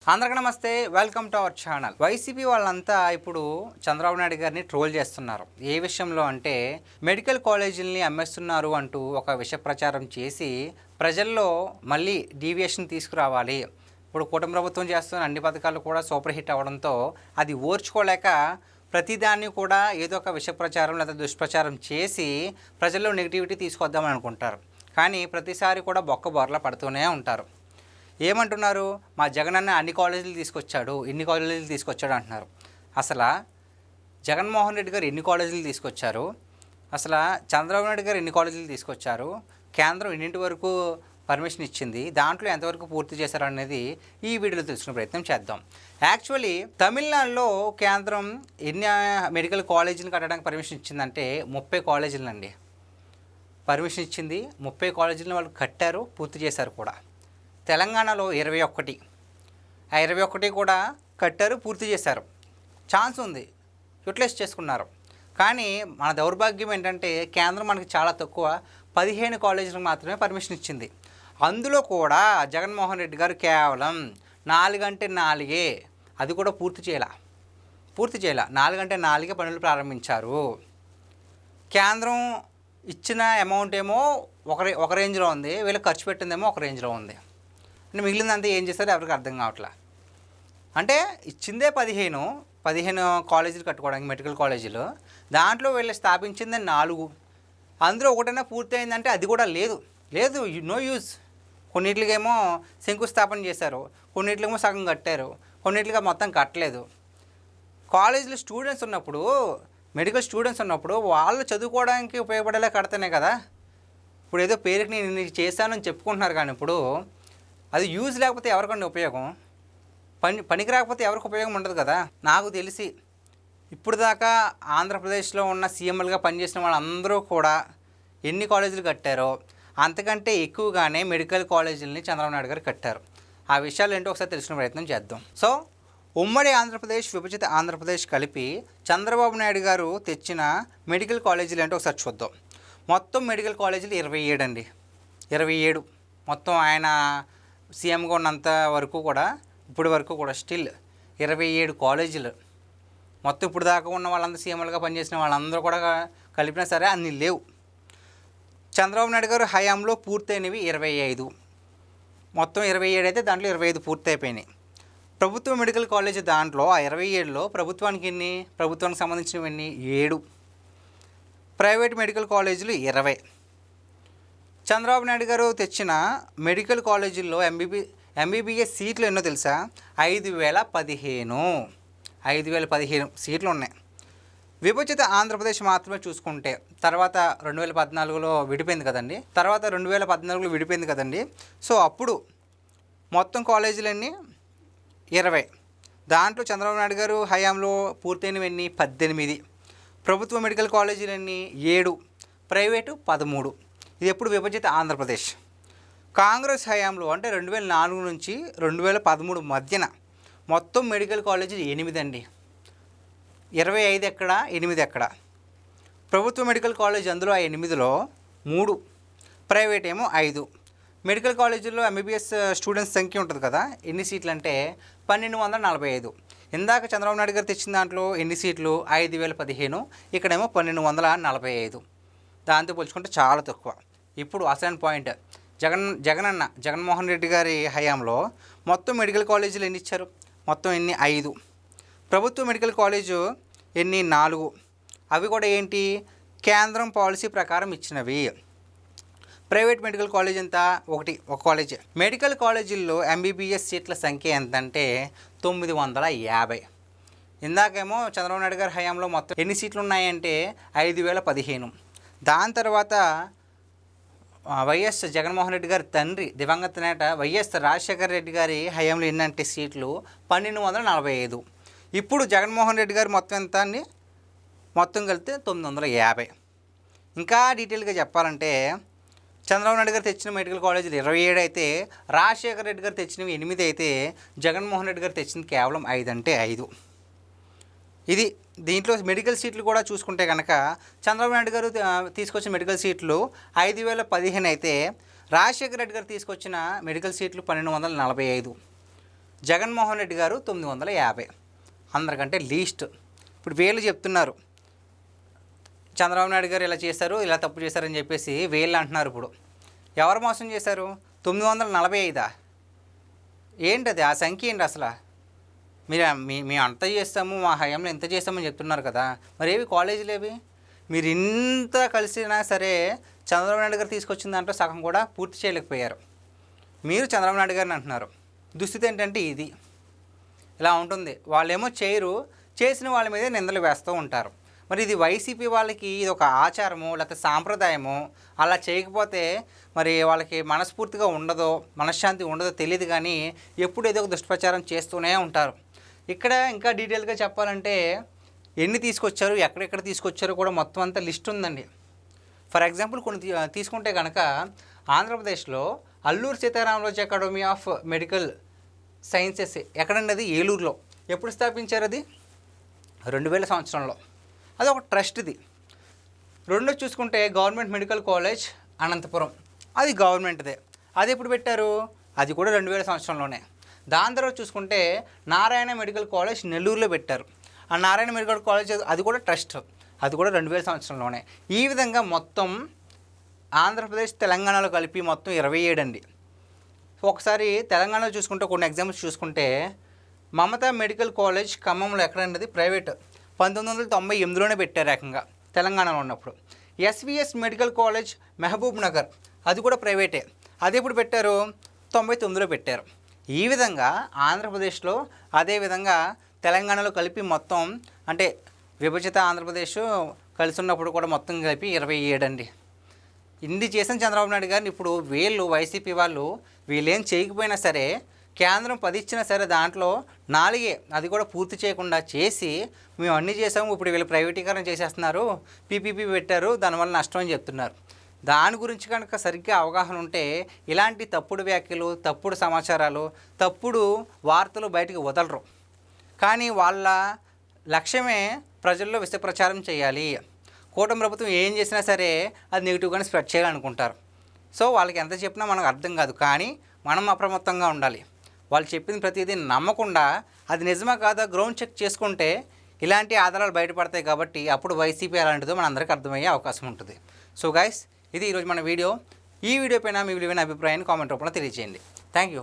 అందరికీ నమస్తే, welcome to our channel. YCP వాళ్ళంతా ఇప్పుడు చంద్రబాబు నాయుడు గారిని ట్రోల్ చేస్తున్నారు. ఏ విషయంలో అంటే మెడికల్ కాలేజీలని అమ్మేస్తున్నారు అంటూ ఒక విష ప్రచారం చేసి ప్రజల్లో మళ్ళీ డీవియేషన్ తీసుకురావాలి. ఇప్పుడు కూటమి ప్రభుత్వం చేస్తున్న అన్ని పథకాలు కూడా సూపర్ హిట్ అవ్వడంతో అది ఓర్చుకోలేక ప్రతిదాన్ని కూడా ఏదో ఒక విష ప్రచారం లేదా దుష్ప్రచారం చేసి ప్రజల్లో నెగిటివిటీ తీసుకొద్దామని అనుకుంటారు. కానీ ప్రతిసారి కూడా బొక్క బొరలా పడుతూనే ఉంటారు. ఏమంటున్నారు, మా జగనన్న అన్ని కాలేజీలు తీసుకొచ్చాడు, ఇన్ని కాలేజీలు తీసుకొచ్చాడు అంటున్నారు. అసలు జగన్మోహన్ రెడ్డి గారు ఎన్ని కాలేజీలు తీసుకొచ్చారు, అసలు చంద్రబాబు నాయుడు గారు ఎన్ని కాలేజీలు తీసుకొచ్చారు, కేంద్రం ఎన్నింటి వరకు పర్మిషన్ ఇచ్చింది, దాంట్లో ఎంతవరకు పూర్తి చేశారు అనేది ఈ వీడియోలో తెలుసుకునే ప్రయత్నం చేద్దాం. యాక్చువల్లీ తమిళనాడులో కేంద్రం ఎన్ని మెడికల్ కాలేజీలు కట్టడానికి పర్మిషన్ ఇచ్చిందంటే 30 కాలేజీలండి పర్మిషన్ ఇచ్చింది. 30 కాలేజీలను వాళ్ళు కట్టారు, పూర్తి చేశారు కూడా. తెలంగాణలో 21, ఆ 21 కూడా కట్టారు, పూర్తి చేశారు. ఛాన్స్ ఉంది, యూటిలైజ్ చేసుకున్నారు. కానీ మన దౌర్భాగ్యం ఏంటంటే కేంద్రం మనకి చాలా తక్కువ 15 కాలేజీలకు మాత్రమే పర్మిషన్ ఇచ్చింది. అందులో కూడా జగన్మోహన్ రెడ్డి గారు కేవలం 4 అంటే 4, అది కూడా పూర్తి చేయాల 4 అంటే 4 పనులు ప్రారంభించారు. కేంద్రం ఇచ్చిన అమౌంట్ ఏమో ఒక రేంజ్లో ఉంది, వీళ్ళు ఖర్చు పెట్టిందేమో ఒక రేంజ్లో ఉంది. అంటే మిగిలిందంతా ఏం చేస్తారో ఎవరికి అర్థం కావట్లా. అంటే ఇచ్చిందే 15 కాలేజీలు కట్టుకోవడానికి, మెడికల్ కాలేజీలు. దాంట్లో వీళ్ళు స్థాపించిందే 4. అందులో ఒకటైనా పూర్తి అయిందంటే అది కూడా లేదు, నో యూజ్. కొన్నిట్లకేమో శంకుస్థాపన చేశారు, కొన్నిట్లేమో సగం కట్టారు, కొన్నిట్లుగా మొత్తం కట్టలేదు. కాలేజీలో స్టూడెంట్స్ ఉన్నప్పుడు, మెడికల్ స్టూడెంట్స్ ఉన్నప్పుడు వాళ్ళు చదువుకోవడానికి ఉపయోగపడేలా కడితేనే కదా. ఇప్పుడు ఏదో పేరుకి నేను ఇన్ని చేశానని చెప్పుకుంటున్నారు, కానీ ఇప్పుడు అది యూజ్ లేకపోతే ఎవరికండి ఉపయోగం? పనికి రాకపోతే ఎవరికి ఉపయోగం ఉండదు కదా. నాకు తెలిసి ఇప్పుడు దాకా ఆంధ్రప్రదేశ్లో ఉన్న సీఎంలుగా పనిచేసిన వాళ్ళందరూ కూడా ఎన్ని కాలేజీలు కట్టారో అంతకంటే ఎక్కువగానే మెడికల్ కాలేజీలని చంద్రబాబు నాయుడు గారు కట్టారు. ఆ విషయాలు ఏంటో ఒకసారి తెలుసుకునే ప్రయత్నం చేద్దాం. సో ఉమ్మడి ఆంధ్రప్రదేశ్, విభజిత ఆంధ్రప్రదేశ్ కలిపి చంద్రబాబు నాయుడు గారు తెచ్చిన మెడికల్ కాలేజీలు ఏంటో ఒకసారి చూద్దాం. మొత్తం మెడికల్ కాలేజీలు 27 అండి. 27 మొత్తం ఆయన సీఎంగా ఉన్నంత వరకు కూడా, ఇప్పటి వరకు కూడా స్టిల్ 27 కాలేజీలు. మొత్తం ఇప్పుడు దాకా ఉన్న వాళ్ళందరూ సీఎంలుగా పనిచేసిన వాళ్ళందరూ కూడా కలిపినా సరే అన్నీ లేవు. చంద్రబాబు నాయుడు గారు హయాంలో పూర్తయినవి 25. మొత్తం 27 అయితే దాంట్లో 25 పూర్తి అయిపోయినాయి. ప్రభుత్వ మెడికల్ కాలేజీ దాంట్లో ఆ 27లో ప్రభుత్వానికి సంబంధించినవన్నీ 7. ప్రైవేట్ మెడికల్ కాలేజీలు 20. చంద్రబాబు నాయుడు గారు తెచ్చిన మెడికల్ కాలేజీల్లో ఎంబీబీఎస్ సీట్లు ఎన్నో తెలుసా? 5015 సీట్లు ఉన్నాయి. విభజిత ఆంధ్రప్రదేశ్ మాత్రమే చూసుకుంటే తర్వాత 2014లో విడిపోయింది కదండి. సో అప్పుడు మొత్తం కాలేజీలన్నీ 20. దాంట్లో చంద్రబాబు నాయుడు గారు హయాంలో పూర్తయినవన్నీ 18. ప్రభుత్వ మెడికల్ కాలేజీలన్నీ 7, ప్రైవేటు 13. ఇది ఎప్పుడు విభజిత ఆంధ్రప్రదేశ్. కాంగ్రెస్ హయాంలో అంటే 2004 నుంచి 2013 మధ్యన మొత్తం మెడికల్ కాలేజీలు 8 అండి. 25 ఎక్కడ, 8 ఎక్కడ. ప్రభుత్వ మెడికల్ కాలేజ్ అందులో ఆ 8లో 3, ప్రైవేట్ ఏమో 5. మెడికల్ కాలేజీల్లో ఎంబీబీఎస్ స్టూడెంట్స్ సంఖ్య ఉంటుంది కదా, ఎన్ని సీట్లు అంటే 1245. ఇందాక చంద్రబాబు నాయుడు గారు తెచ్చిన దాంట్లో ఎన్ని సీట్లు? 5015. ఇక్కడేమో 1245. దాంతో పోల్చుకుంటే చాలా తక్కువ. ఇప్పుడు అసలైన పాయింట్, జగన్మోహన్ రెడ్డి గారి హయాంలో మొత్తం మెడికల్ కాలేజీలు ఎన్ని ఇచ్చారు? మొత్తం ఎన్ని? 5. ప్రభుత్వ మెడికల్ కాలేజు ఎన్ని? 4. అవి కూడా ఏంటి? కేంద్రం పాలసీ ప్రకారం ఇచ్చినవి. ప్రైవేట్ మెడికల్ కాలేజ్ ఎంత? ఒక కాలేజీ. మెడికల్ కాలేజీల్లో ఎంబీబీఎస్ సీట్ల సంఖ్య ఎంతంటే 950. ఇందాకేమో చంద్రబాబు నాయుడు గారి హయాంలో మొత్తం ఎన్ని సీట్లు ఉన్నాయంటే 5015. దాని తర్వాత వైఎస్ జగన్మోహన్ రెడ్డి గారి తండ్రి దివంగత నేత వైఎస్ రాజశేఖర రెడ్డి గారి హయాంలో ఎన్నంటే సీట్లు 1245. ఇప్పుడు జగన్మోహన్ రెడ్డి గారు మొత్తం ఎంత అండి? మొత్తం కలిపితే 950. ఇంకా డీటెయిల్గా చెప్పాలంటే చంద్రబాబు నాయుడు గారు తెచ్చిన మెడికల్ కాలేజీలు 27 అయితే, రాజశేఖర రెడ్డి గారు తెచ్చినవి 8 అయితే, జగన్మోహన్ రెడ్డి గారు తెచ్చింది కేవలం 5 అంటే 5. ఇది దీంట్లో మెడికల్ సీట్లు కూడా చూసుకుంటే కనుక చంద్రబాబు నాయుడు గారు తీసుకొచ్చిన మెడికల్ సీట్లు 5015 అయితే, రాజశేఖర రెడ్డి గారు తీసుకొచ్చిన మెడికల్ సీట్లు 1245. జగన్మోహన్ రెడ్డి గారు 950, అందరికంటే లీస్ట్. ఇప్పుడు వీళ్ళు చెప్తున్నారు చంద్రబాబు నాయుడు గారు ఇలా చేశారు, ఇలా తప్పు చేశారని చెప్పేసి వీళ్ళు అంటున్నారు. ఇప్పుడు ఎవరు మోసం చేశారు? 945. ఏంటది? ఆ సంఖ్య ఏంటి అసలు? మీరు మేము అంత చేస్తాము, మా హయాంలో ఎంత చేస్తామని చెప్తున్నారు కదా, మరి ఏవి కాలేజీలు ఏవి? మీరు ఇంత కలిసినా సరే చంద్రబాబు నాయుడు గారు తీసుకొచ్చిన దాంట్లో సగం కూడా పూర్తి చేయలేకపోయారు. మీరు చంద్రబాబు నాయుడు గారిని అంటున్నారు. దుస్థితి ఏంటంటే ఇది ఇలా ఉంటుంది. వాళ్ళేమో చేయరు, చేసిన వాళ్ళ మీదే నిందలు వేస్తూ ఉంటారు. మరి ఇది వైసీపీ వాళ్ళకి ఇది ఒక ఆచారము లేకపోతే సాంప్రదాయము. అలా చేయకపోతే మరి వాళ్ళకి మనస్ఫూర్తిగా ఉండదో, మనశ్శాంతి ఉండదో తెలియదు, కానీ ఎప్పుడు ఏదో ఒక దుష్ప్రచారం చేస్తూనే ఉంటారు. ఇక్కడ ఇంకా డీటెయిల్గా చెప్పాలంటే ఎన్ని తీసుకొచ్చారు, ఎక్కడెక్కడ తీసుకొచ్చారో కూడా మొత్తం అంతా లిస్ట్ ఉందండి. ఫర్ ఎగ్జాంపుల్ కొన్ని తీసుకుంటే కనుక ఆంధ్రప్రదేశ్లో Alluri Sitaramaraju Academy of Medical Sciences ఎక్కడండి? అది ఏలూరులో. ఎప్పుడు స్థాపించారు? అది 2000 సంవత్సరంలో. అది ఒక ట్రస్ట్ది. రెండో చూసుకుంటే గవర్నమెంట్ మెడికల్ కాలేజ్ అనంతపురం, అది గవర్నమెంట్దే. అది ఎప్పుడు పెట్టారు? అది కూడా 2000 సంవత్సరంలోనే. దాని తర్వాత చూసుకుంటే నారాయణ మెడికల్ కాలేజ్ నెల్లూరులో పెట్టారు. ఆ నారాయణ మెడికల్ కాలేజ్ అది కూడా ట్రస్ట్, అది కూడా 2000 సంవత్సరంలోనే. ఈ విధంగా మొత్తం ఆంధ్రప్రదేశ్ తెలంగాణలో కలిపి మొత్తం 27 అండి. ఒకసారి తెలంగాణలో చూసుకుంటే కొన్ని ఎగ్జాంపుల్స్ చూసుకుంటే మమతా మెడికల్ కాలేజ్ ఖమ్మంలో ఎక్కడన్నది ప్రైవేట్, 1998లోనే పెట్టారు ఏకంగా తెలంగాణలో ఉన్నప్పుడు. SVS medical college Mahabubnagar, అది కూడా ప్రైవేటే. అది ఎప్పుడు పెట్టారు? 99లో పెట్టారు. ఈ విధంగా ఆంధ్రప్రదేశ్లో, అదేవిధంగా తెలంగాణలో కలిపి మొత్తం అంటే విభజిత ఆంధ్రప్రదేశ్ కలిసి ఉన్నప్పుడు కూడా మొత్తం కలిపి 27 అండి. ఇన్ని చేసిన చంద్రబాబు నాయుడు గారిని ఇప్పుడు వీళ్ళు వైసీపీ వాళ్ళు వీళ్ళేం చేయకపోయినా సరే కేంద్రం 10 ఇచ్చినా సరే దాంట్లో 4 అది కూడా పూర్తి చేయకుండా చేసి మేము అన్నీ చేసాము, ఇప్పుడు వీళ్ళు ప్రైవేటీకరణ చేసేస్తున్నారు, పీపీపీ పెట్టారు, దానివల్ల నష్టం అని చెప్తున్నారు. దాని గురించి కనుక సరిగ్గా అవగాహన ఉంటే ఇలాంటి తప్పుడు వ్యాఖ్యలు, తప్పుడు సమాచారాలు, తప్పుడు వార్తలు బయటికి వదలరు. కానీ వాళ్ళ లక్ష్యమే ప్రజల్లో విష ప్రచారం చేయాలి. కూటమి ప్రభుత్వం ఏం చేసినా సరే అది నెగిటివ్గానే స్ప్రెడ్ చేయాలనుకుంటారు. సో వాళ్ళకి ఎంత చెప్పినా మనకు అర్థం కాదు, కానీ మనం అప్రమత్తంగా ఉండాలి. వాళ్ళు చెప్పింది ప్రతిదీ నమ్మకుండా అది నిజమా కాదా గ్రౌండ్ చెక్ చేసుకుంటే ఇలాంటి ఆధారాలు బయటపడతాయి. కాబట్టి అప్పుడు వైసీపీ అలాంటిదో మనందరికీ అర్థమయ్యే అవకాశం ఉంటుంది. సో గైస్, ఇది ఈరోజు మన వీడియో. ఈ వీడియో పైన మీ విలువైన అభిప్రాయాన్ని కామెంట్ రూపంలో తెలియజేయండి. Thank you.